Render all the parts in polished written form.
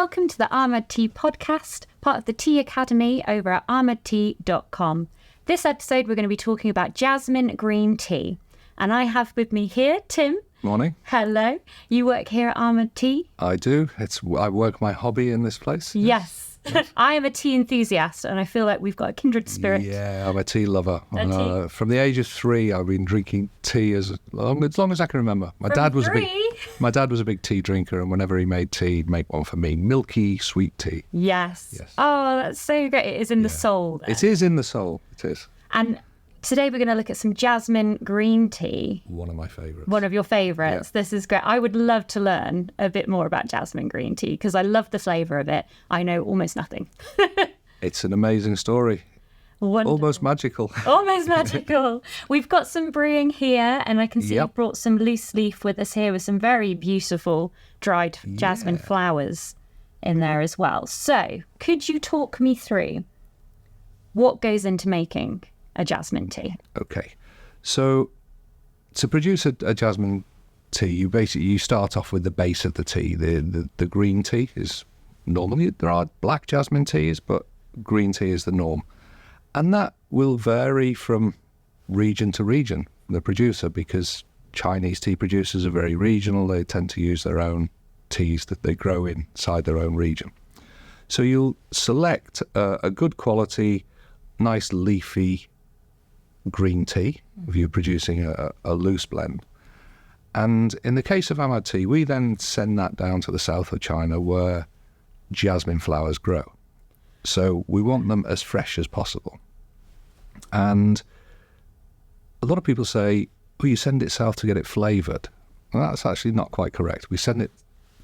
welcome to the Ahmad Tea podcast, part of the Tea Academy over at ahmadtea.com. This episode, we're going to be talking about Jasmine Green Tea. And I have with me here, Tim. Morning. Hello. You work here at Ahmad Tea? I do. I work my hobby in this place. Yes. I am a tea enthusiast, and I feel like we've got a kindred spirit. Yeah, I'm a tea lover. Tea. From the age of 3, I've been drinking tea as long as I can remember. My dad was a big tea drinker, and whenever he made tea, he'd make one for me. Milky, sweet tea. Yes. Oh, that's so great. It is in the soul. Then. It is in the soul. It is. And today we're going to look at some Jasmine Green Tea. One of my favourites. One of your favourites. Yeah. This is great. I would love to learn a bit more about Jasmine Green Tea because I love the flavour of it. I know almost nothing. It's an amazing story. Wonderful. Almost magical. Almost magical. We've got some brewing here, and I can see Yep. you've brought some loose leaf with us here with some very beautiful dried jasmine flowers in there as well. So could you talk me through what goes into making a jasmine tea? Okay. So to produce a jasmine tea, you start off with the base of the tea. The green tea is normally, there are black jasmine teas, but green tea is the norm. And that will vary from region to region, the producer, because Chinese tea producers are very regional. They tend to use their own teas that they grow inside their own region. So you'll select a good quality, nice leafy green tea if you're producing a loose blend. And in the case of Ahmad Tea, we then send that down to the south of China where jasmine flowers grow. So we want them as fresh as possible. And a lot of people say, oh, you send it south to get it flavoured. Well, that's actually not quite correct. We send it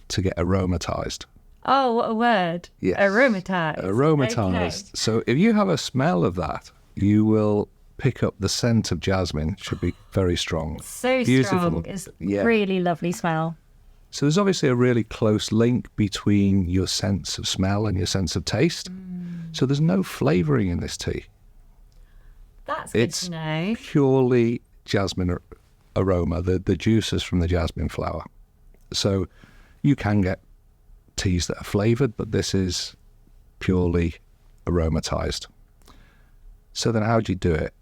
to get aromatised. Oh, what a word. Yes. Aromatised. Aromatised. Okay. So if you have a smell of that, you will pick up the scent of jasmine. It should be very strong. So beautiful. Strong. It's really lovely smell. So there's obviously a really close link between your sense of smell and your sense of taste. So there's no flavouring in this tea. That's good to know. It's purely jasmine aroma, the juices from the jasmine flower. So you can get teas that are flavoured, but this is purely aromatised. So then how do you do it?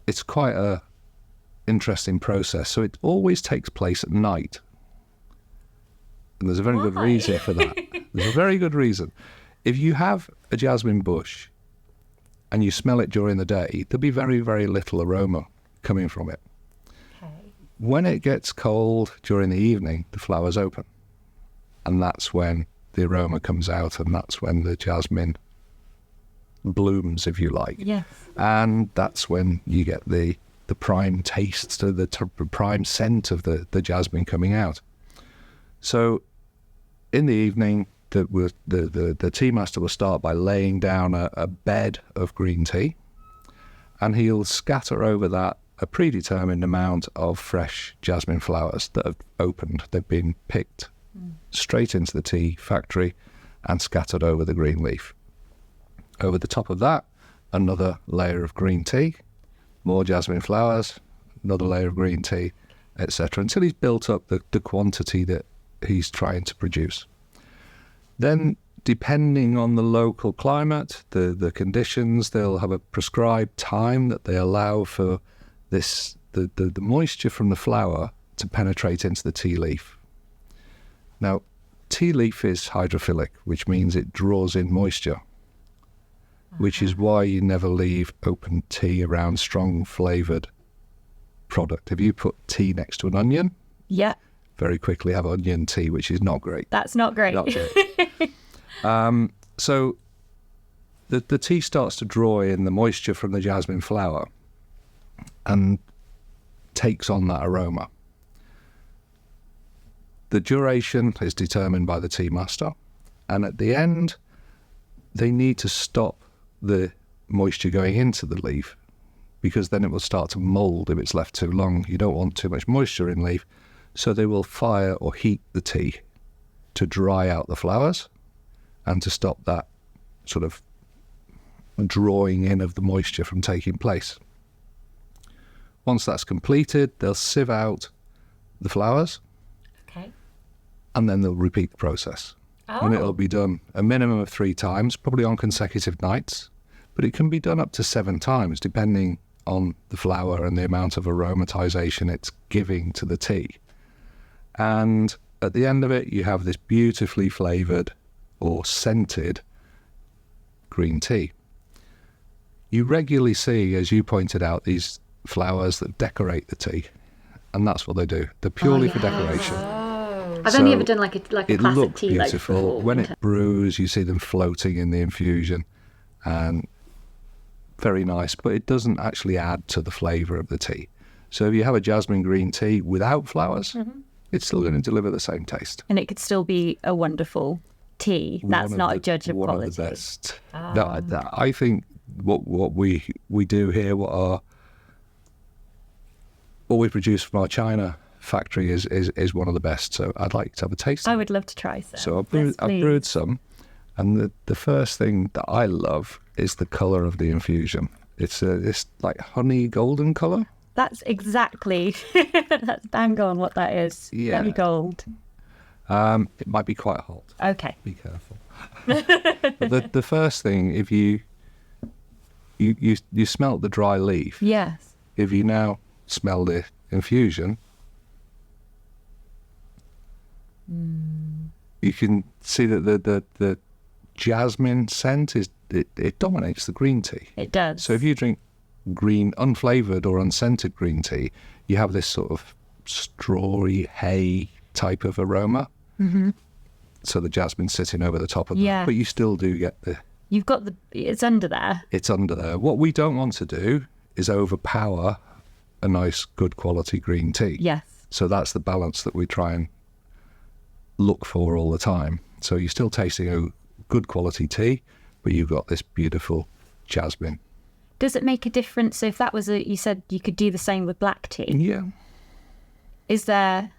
It's quite a interesting process. So it always takes place at night. And there's a very good reason for that. There's a very good reason. If you have a jasmine bush and you smell it during the day, there'll be very, very little aroma coming from it. Okay. When it gets cold during the evening, the flowers open. And that's when the aroma comes out, and that's when the jasmine blooms, if you like. Yes. And that's when you get the prime taste, the prime scent of the jasmine coming out. So in the evening, the tea master will start by laying down a bed of green tea, and he'll scatter over that a predetermined amount of fresh jasmine flowers that have opened. They've been picked straight into the tea factory and scattered over the green leaf. Over the top of that, another layer of green tea, more jasmine flowers, another layer of green tea, etc., until he's built up the quantity that he's trying to produce. Then, depending on the local climate, the conditions, they'll have a prescribed time that they allow for the moisture from the flower to penetrate into the tea leaf. Now, tea leaf is hydrophilic, which means it draws in moisture, which is why you never leave open tea around strong flavoured product. If you put tea next to an onion, very quickly have onion tea, which is not great. That's not great. Not great. So the tea starts to draw in the moisture from the jasmine flower and takes on that aroma. The duration is determined by the tea master, and at the end, they need to stop the moisture going into the leaf, because then it will start to mould if it's left too long. You don't want too much moisture in leaf, so they will fire or heat the tea to dry out the flowers and to stop that sort of drawing in of the moisture from taking place. Once that's completed, they'll sieve out the flowers, okay, and then they'll repeat the process. And it'll be done a minimum of 3 times, probably on consecutive nights. But it can be done up to 7 times, depending on the flower and the amount of aromatization it's giving to the tea. And at the end of it, you have this beautifully flavored or scented green tea. You regularly see, as you pointed out, these flowers that decorate the tea. And that's what they do. They're purely for decoration. I've only ever done like a classic looked tea beautiful. before. When it brews, you see them floating in the infusion, and very nice. But it doesn't actually add to the flavour of the tea. So if you have a jasmine green tea without flowers, it's still going to deliver the same taste. And it could still be a wonderful tea. That's not a judge of quality. One of the best. I think what we do here, what we produce from our China factory is one of the best. So I'd like to have a taste. I would love to try some. So I've brewed some, and the first thing that I love is the colour of the infusion. It's like honey golden colour. That's exactly that's bang on what that is. Yeah. Honey gold. It might be quite hot. Okay. Be careful. But the first thing, if you smelt the dry leaf. Yes. If you now smell the infusion, you can see that the jasmine scent it dominates the green tea. It does. So if you drink green, unflavoured or unscented green tea, you have this sort of strawy hay type of aroma. Mm-hmm. So the jasmine's sitting over the top of that, but you still do get You've got it's under there. It's under there. What we don't want to do is overpower a nice, good quality green tea. Yes. So that's the balance that we try and look for all the time. So you're still tasting a good quality tea, but you've got this beautiful jasmine. Does it make a difference if that was you said you could do the same with black tea? Yeah. Is the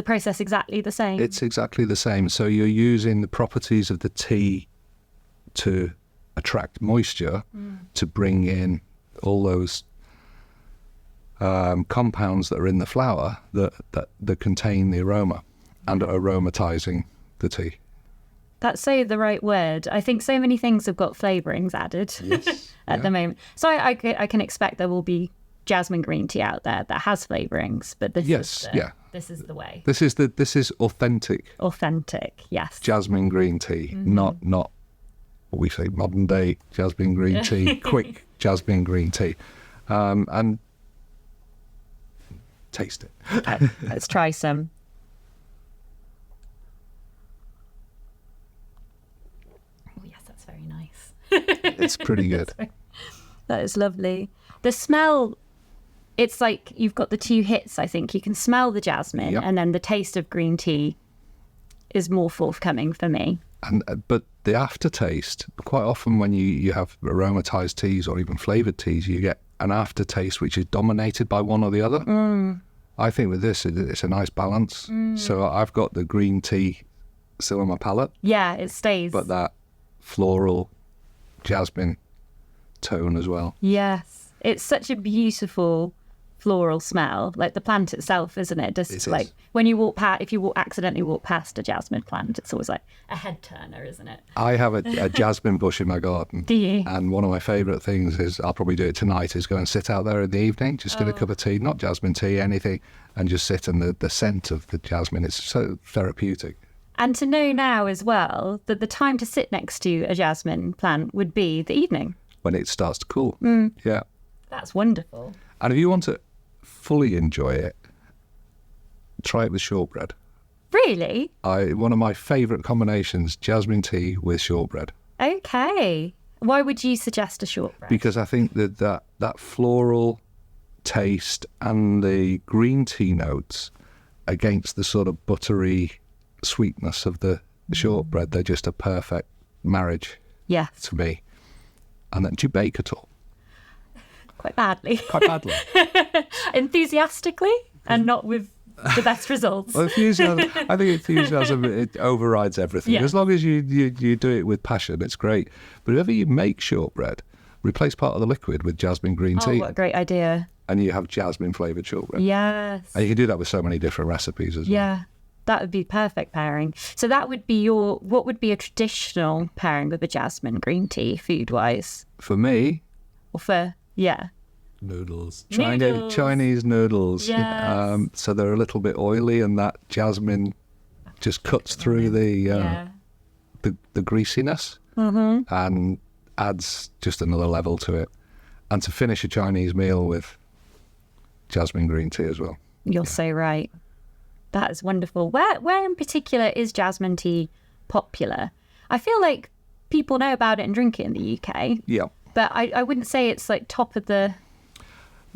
process exactly the same? It's exactly the same. So you're using the properties of the tea to attract moisture, to bring in all those compounds that are in the flower that contain the aroma, and aromatizing the tea. That's the right word. I think so many things have got flavourings added at the moment. So I can expect there will be jasmine green tea out there that has flavourings, but this is the way. This is authentic. Authentic, yes. Jasmine green tea, not what we say modern day jasmine green tea, quick jasmine green tea, and taste it. Okay, let's try some. Oh yes, that's very nice. It's pretty good. That is lovely. The smell, it's like you've got the 2 hits, I think. You can smell the jasmine, and then the taste of green tea is more forthcoming for me. But the aftertaste, quite often when you have aromatized teas or even flavoured teas, you get an aftertaste which is dominated by one or the other. I think with this, it's a nice balance. So I've got the green tea still on my palate. Yeah, it stays. But that floral jasmine tone as well. Yes. It's such a beautiful floral smell, like the plant itself, isn't it? Just like when you walk past, if you accidentally walk past a jasmine plant, it's always like a head turner, isn't it? I have a jasmine bush in my garden. Do you? And one of my favourite things is, I'll probably do it tonight, is go and sit out there in the evening, just get a cup of tea, not jasmine tea, anything, and just sit, and the scent of the jasmine is so therapeutic. And to know now as well that the time to sit next to a jasmine plant would be the evening. When it starts to cool. Yeah. That's wonderful. And if you want to fully enjoy it, try it with shortbread. Really? One of my favourite combinations, jasmine tea with shortbread. Okay. Why would you suggest a shortbread? Because I think that floral taste and the green tea notes against the sort of buttery sweetness of the shortbread, they're just a perfect marriage. Yes. To me. And then, do you bake at all? Quite badly. Quite badly. Enthusiastically, and not with the best results. Well, enthusiasm, I think enthusiasm, it overrides everything. Yeah. As long as you do it with passion, it's great. But if ever you make shortbread, replace part of the liquid with jasmine green tea. Oh, what a great idea. And you have jasmine flavoured shortbread. Yes. And you can do that with so many different recipes as well. Yeah. That would be perfect pairing. So that would be what would be a traditional pairing with a jasmine green tea, food-wise? For me, noodles. Chinese noodles. Yes. So they're a little bit oily, and that jasmine just cuts through the greasiness and adds just another level to it. And to finish a Chinese meal with jasmine green tea as well. You're so right. That is wonderful. Where in particular is jasmine tea popular? I feel like people know about it and drink it in the UK. Yeah. But I wouldn't say it's like top of the...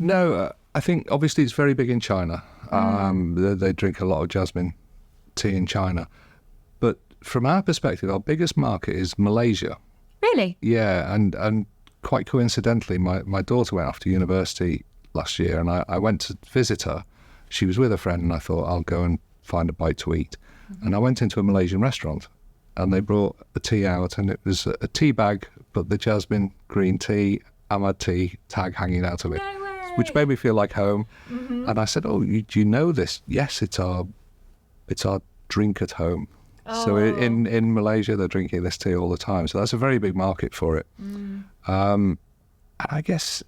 No, I think obviously it's very big in China. They drink a lot of jasmine tea in China. But from our perspective, our biggest market is Malaysia. Really? Yeah, and quite coincidentally, my daughter went off to university last year, and I went to visit her. She was with a friend, and I thought I'll go and find a bite to eat. And I went into a Malaysian restaurant, and they brought a tea out, and it was a tea bag, but the Jasmine Green Tea, Ahmad Tea tag hanging out of it, which made me feel like home. And I said, "Oh, do you know this?" "Yes, it's our drink at home." So in Malaysia, they're drinking this tea all the time. So that's a very big market for it. And I guess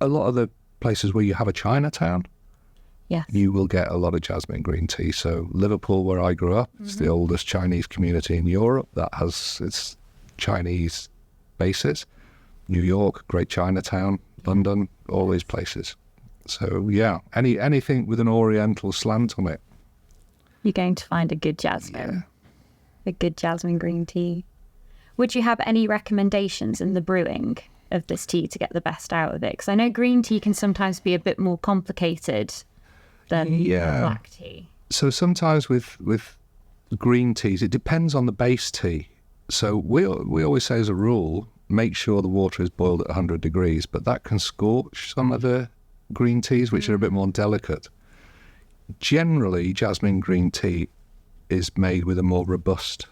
a lot of the places where you have a Chinatown, you will get a lot of jasmine green tea. So Liverpool, where I grew up, it's the oldest Chinese community in Europe that has its Chinese bases. New York, Great Chinatown, London, all these places. So yeah, anything with an Oriental slant on it, you're going to find a good jasmine, a good jasmine green tea. Would you have any recommendations in the brewing of this tea to get the best out of it? Because I know green tea can sometimes be a bit more complicated than black tea. So sometimes with green teas, it depends on the base tea. So we always say as a rule, make sure the water is boiled at 100 degrees, but that can scorch some of the green teas, which are a bit more delicate. Generally, jasmine green tea is made with a more robust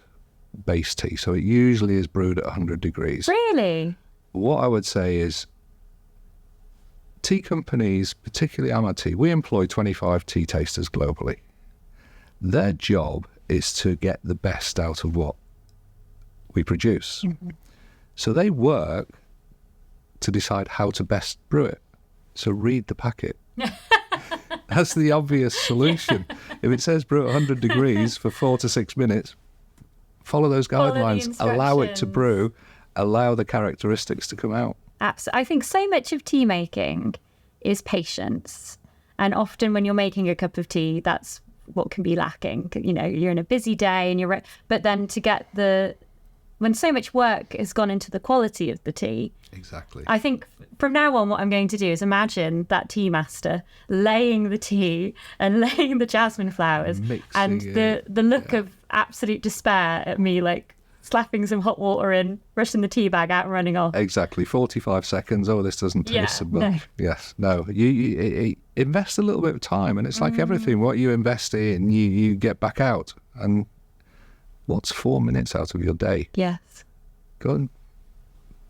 base tea, so it usually is brewed at 100 degrees. Really? What I would say is tea companies, particularly Ahmad Tea, we employ 25 tea tasters globally. Their job is to get the best out of what we produce. So they work to decide how to best brew it. So read the packet. That's the obvious solution. If it says brew at 100 degrees for 4 to 6 minutes, follow those guidelines, allow it to brew, allow the characteristics to come out. Absolutely. I think so much of tea making is patience. And often when you're making a cup of tea, that's what can be lacking. You know, you're in a busy day and but then to get when so much work has gone into the quality of the tea. Exactly. I think from now on, what I'm going to do is imagine that tea master laying the tea and laying the jasmine flowers, and the look of absolute despair at me, like slapping some hot water in, rushing the tea bag out and running off. Exactly. 45 seconds. Oh, this doesn't taste so much. No. Yes. No. You invest a little bit of time, and it's like everything. What you invest in, you get back out. And what's 4 minutes out of your day? Yes. Go and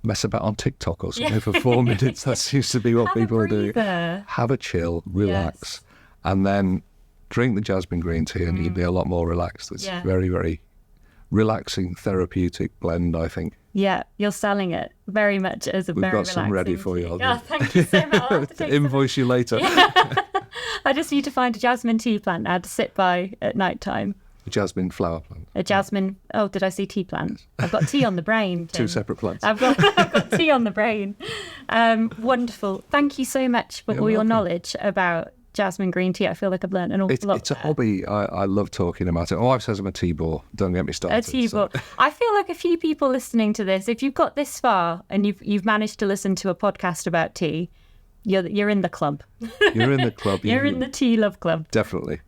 mess about on TikTok or something for 4 minutes. That seems to be what people are doing. Have a chill, relax, and then drink the jasmine green tea, and you'll be a lot more relaxed. It's very, very relaxing, therapeutic blend, I think. Yeah, you're selling it very much as a We've very got some ready tea. for you. Oh, thank you so much. I'll have to take Invoice you later. I just need to find a jasmine tea plant now to sit by at night time. A jasmine flower plant. A jasmine, oh, did I say tea plant? I've got tea on the brain, Tim. Two separate plants. I've got tea on the brain. Wonderful. Thank you so much for all your knowledge about jasmine green tea. I feel like I've learned an awful lot. It's a hobby. I love talking about it. My wife says I'm a tea bore. Don't get me started. A tea bore. I feel like a few people listening to this, if you've got this far and you've managed to listen to a podcast about tea, you're in the club. You're in the club. You're in the tea love club. Definitely.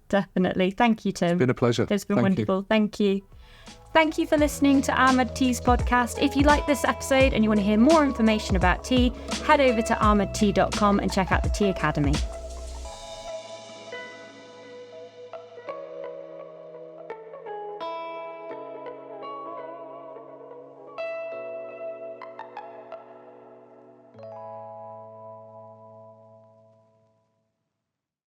Thank you, Tim. It's been a pleasure. It's been wonderful. Thank you. Thank you for listening to Ahmad Tea's podcast. If you like this episode and you want to hear more information about tea, head over to ahmadtea.com and check out the Tea Academy.